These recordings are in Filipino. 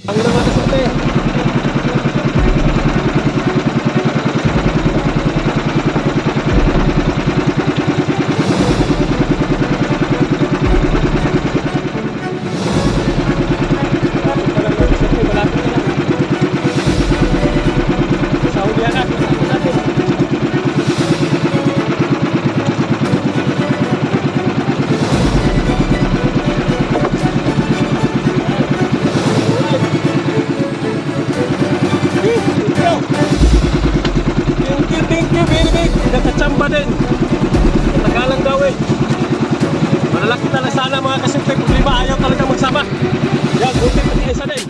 Ang ina mga kasunte. Nakachamba din. Tagalang daw eh. Malalaki talaga sana mga kasunte. Problema ayaw talaga magsama. Yan, buti pati isa din.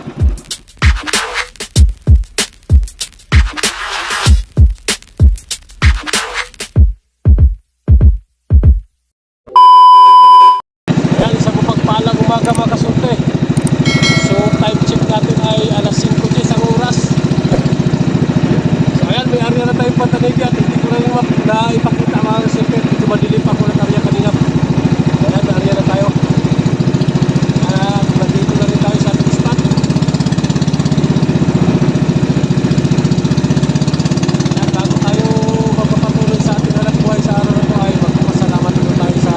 Yan, isang mapagpalang umaga mga kasunte. So time check natin ay alas 5:10 ang oras. So ayan, may area na tayong pantanigi at hindi ko na yung ipakita mga kasunte. Medyo madilim pa ko ng area kanina. Ayan, may area na tayo. At nandito na rin tayo sa ating spot. Ayan, bago tayo magpapatuloy sa ating hanap buhay sa araw na ito ay magpapasalamat dito tayo sa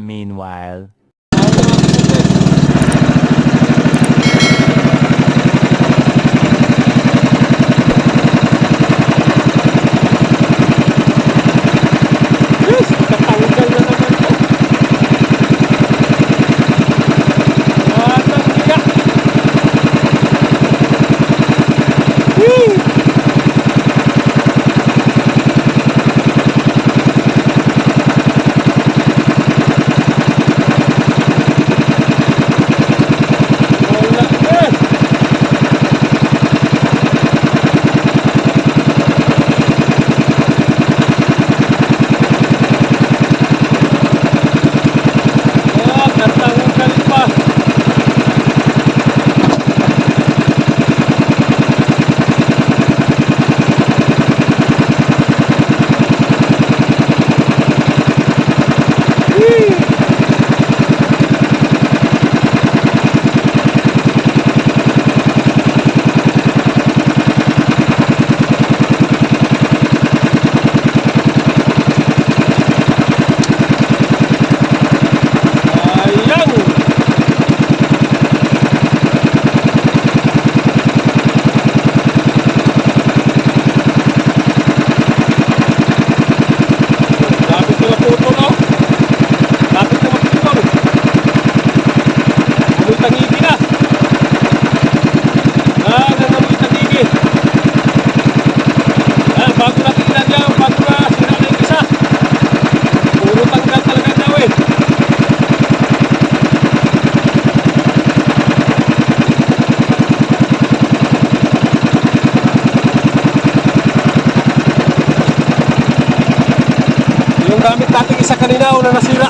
Meanwhile. dating isa kanina o na nasira.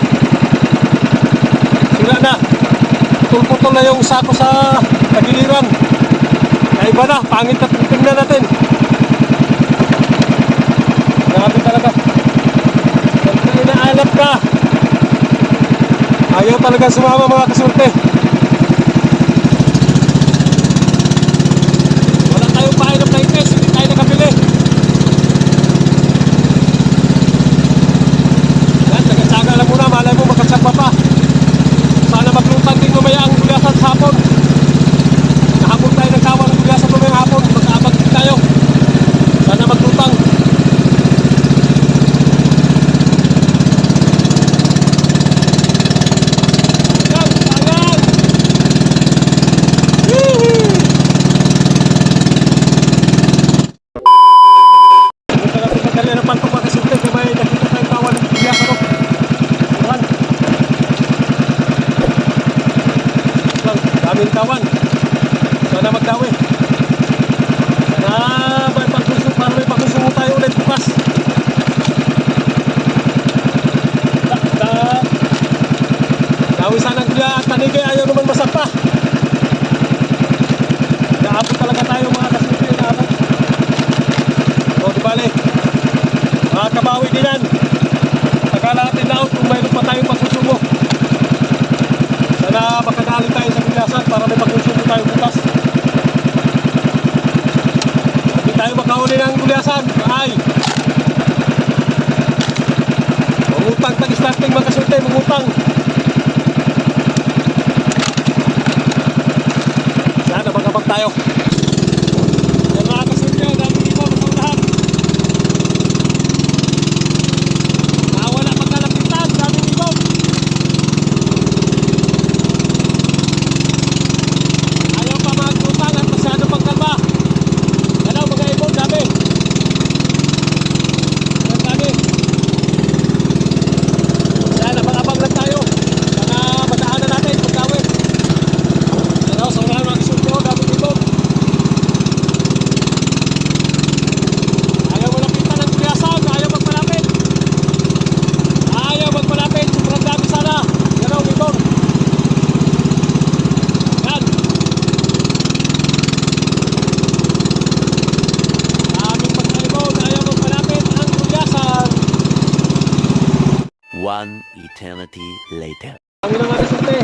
Sira na. Putol-putol na yung sako sa tagiliran. Naiba na, pangit na tingnan natin. Grabe talaga. Pag inaalap ka, ayaw talaga sumama mga kasurte. Wala tayong painap na ites, hindi tayo nakabili. Yan, taga-tsaga lang muna, malay mo makatsagpa pa. Sana maglutang din mamaya ang gulyasan sa hapon. Kahapon tayo nagkawa ng gulyasan mamaya hapon, mag-aabag din tayo. Sana maglutang. Daming kawan. Sana magdawi. Sana may pagsusunod, para may pagsusunod tayo ulit bukas. Dawi sana ang kuya at tanigay, ayaw naman masapa. Naabot talaga tayo mga kasunod. Naabot. O di bale, mga kabawi din yan. Tagala natin laot kung mayroon pa tayong pagsusunod. Sana makadali tayo sa gulyasan para may pagkonsumo tayo bukas. Hindi tayo makahuli ng gulyasan. Ay! Mangutang tag-starting mga kasunte, mangutang. Sana makapag tayo. Yan mga kasunte, dami iba masulahan. Nawala magkalapitan, dami iba. One eternity later. Ang ilang mga kasunte.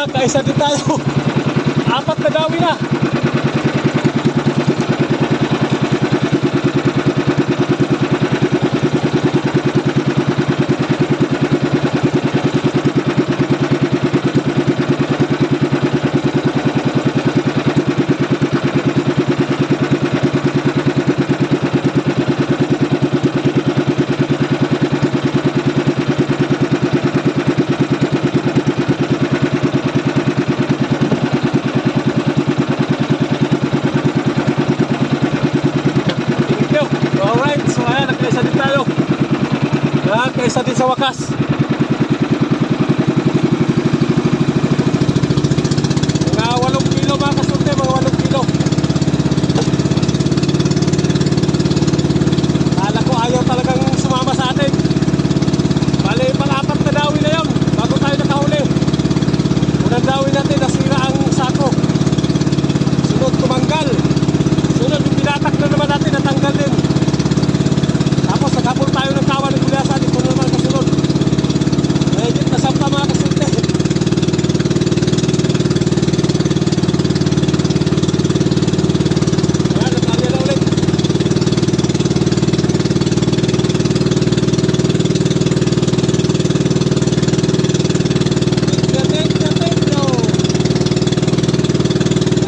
Nakaisa din tayo. Apat na dawi na. Alright, so ayan, nagkaisa din tayo. Nagkaisa din sa wakas. Mga 8 kilo mga kasunte, mga 8 kilo. Kala ko ayaw talagang sumama sa atin. Bali, pang-apat na dawi na yun bago tayo nakahuli. Unang dawi natin, nasira ang sako. Sunod, tumanggal. Sunod, yung pinatak na naman natin, natanggal din. Tapos naghabol tayo ng kawan ng gulasan. Ito naman kasunod. Medyo nasampa mga kasunte. Ayan, natalya na ulit. Thank you.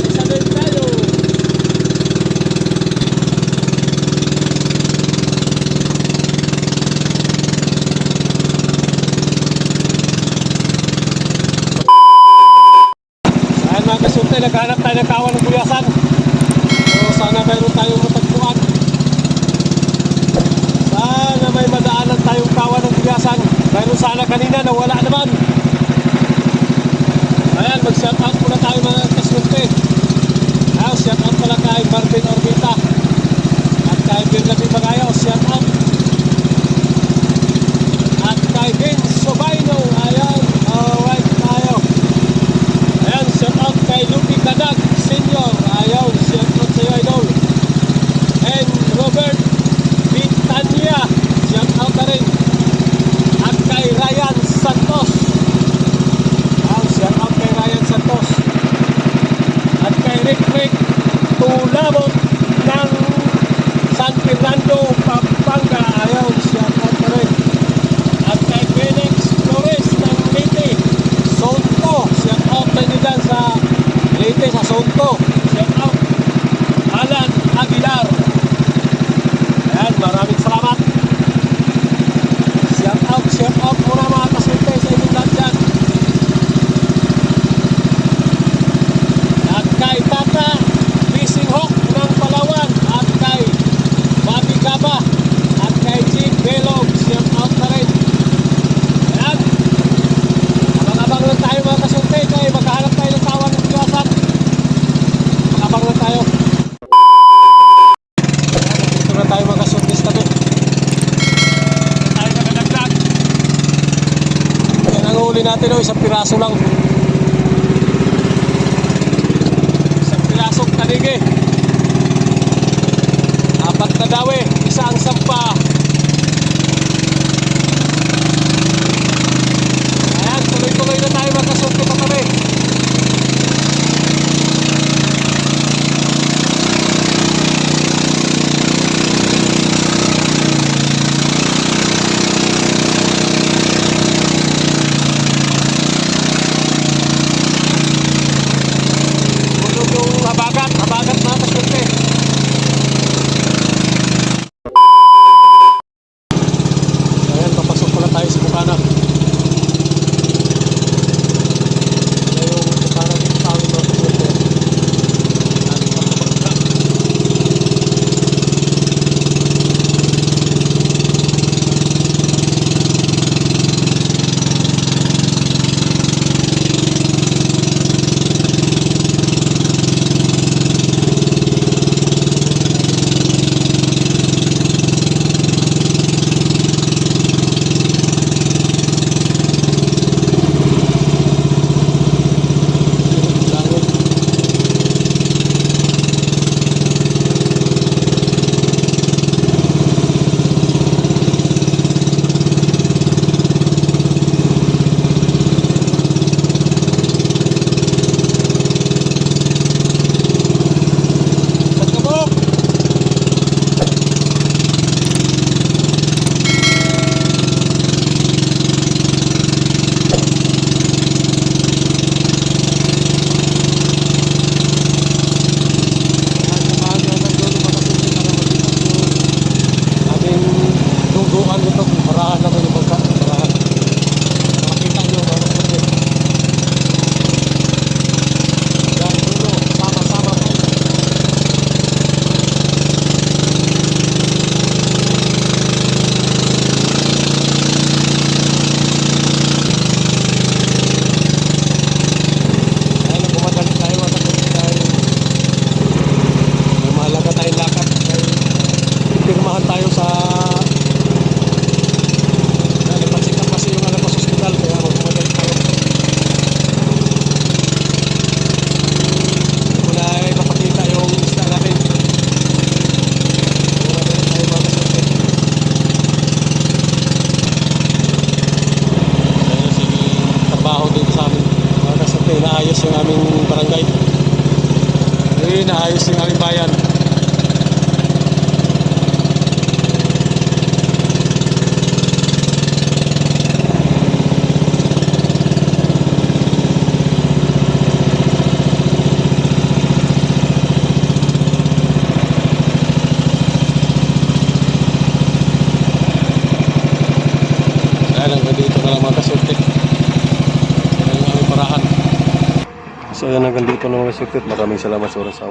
Isa din tayo. Mga kasunte, naghanap tayo ng kawan ng buyasan. So sana mayroon tayong matagpuan. Sana may madaanan tayong kawan ng buyasan. Mayroon sana kanina na wala naman. Ayan, mag-shout out muna tayo mga kasunte. Shout out pala kay Marvin Orbita at kay Birgati Bagayo. Shout out. At kay Vince Sobaino. Ayan, alright tayo. Ayan, shout out kay Lupi Kadag Senior. Ayaw, shout out sa'yo, idol. And Robert Bitania, shout out na rin. At kay Ryan Santos. Ayaw, shout out kay Ryan Santos. At kay Rick Tulabot ng San Fernando, Pampanga. Ayaw, shout out na rin. At kay Felix Flores ng Leyte, Sonto. Shout out na nyo dyan sa Leyte, sa Sonto. Shout out Alan Aguilar. Ayan, maraming salamat. Shout out muna mga kasunte sa inyong lahat dyan. At kay Tata Fishing Hawk ng Palawan. At kay Bobby Gaba. At kay Jim Belog. Shout out na rin. Ayan. Abang-abang lang tayo mga kasunte. Kaya magkahanap tayo ng kawan ng bigasan. Abang lang tayo. Ayan, dito na tayo mga kasunte sa tabi. Tayo nagadagdag. Yan ang huli natin o, isang piraso lang. Isang pirasong tanigi. Apat na dawi, isa ang sampa. Ayan, tuloy-tuloy na tayo mga kasunte pa kami. Tulog yung habagat mga kasunte. inaayos yung aming barangay. Inaayos yung aming bayan. Hanggang dito na lang mga kasulti. Yan ang aming parahan. So yan hanggang dito na mga kasulti. Maraming salamat sa oras sa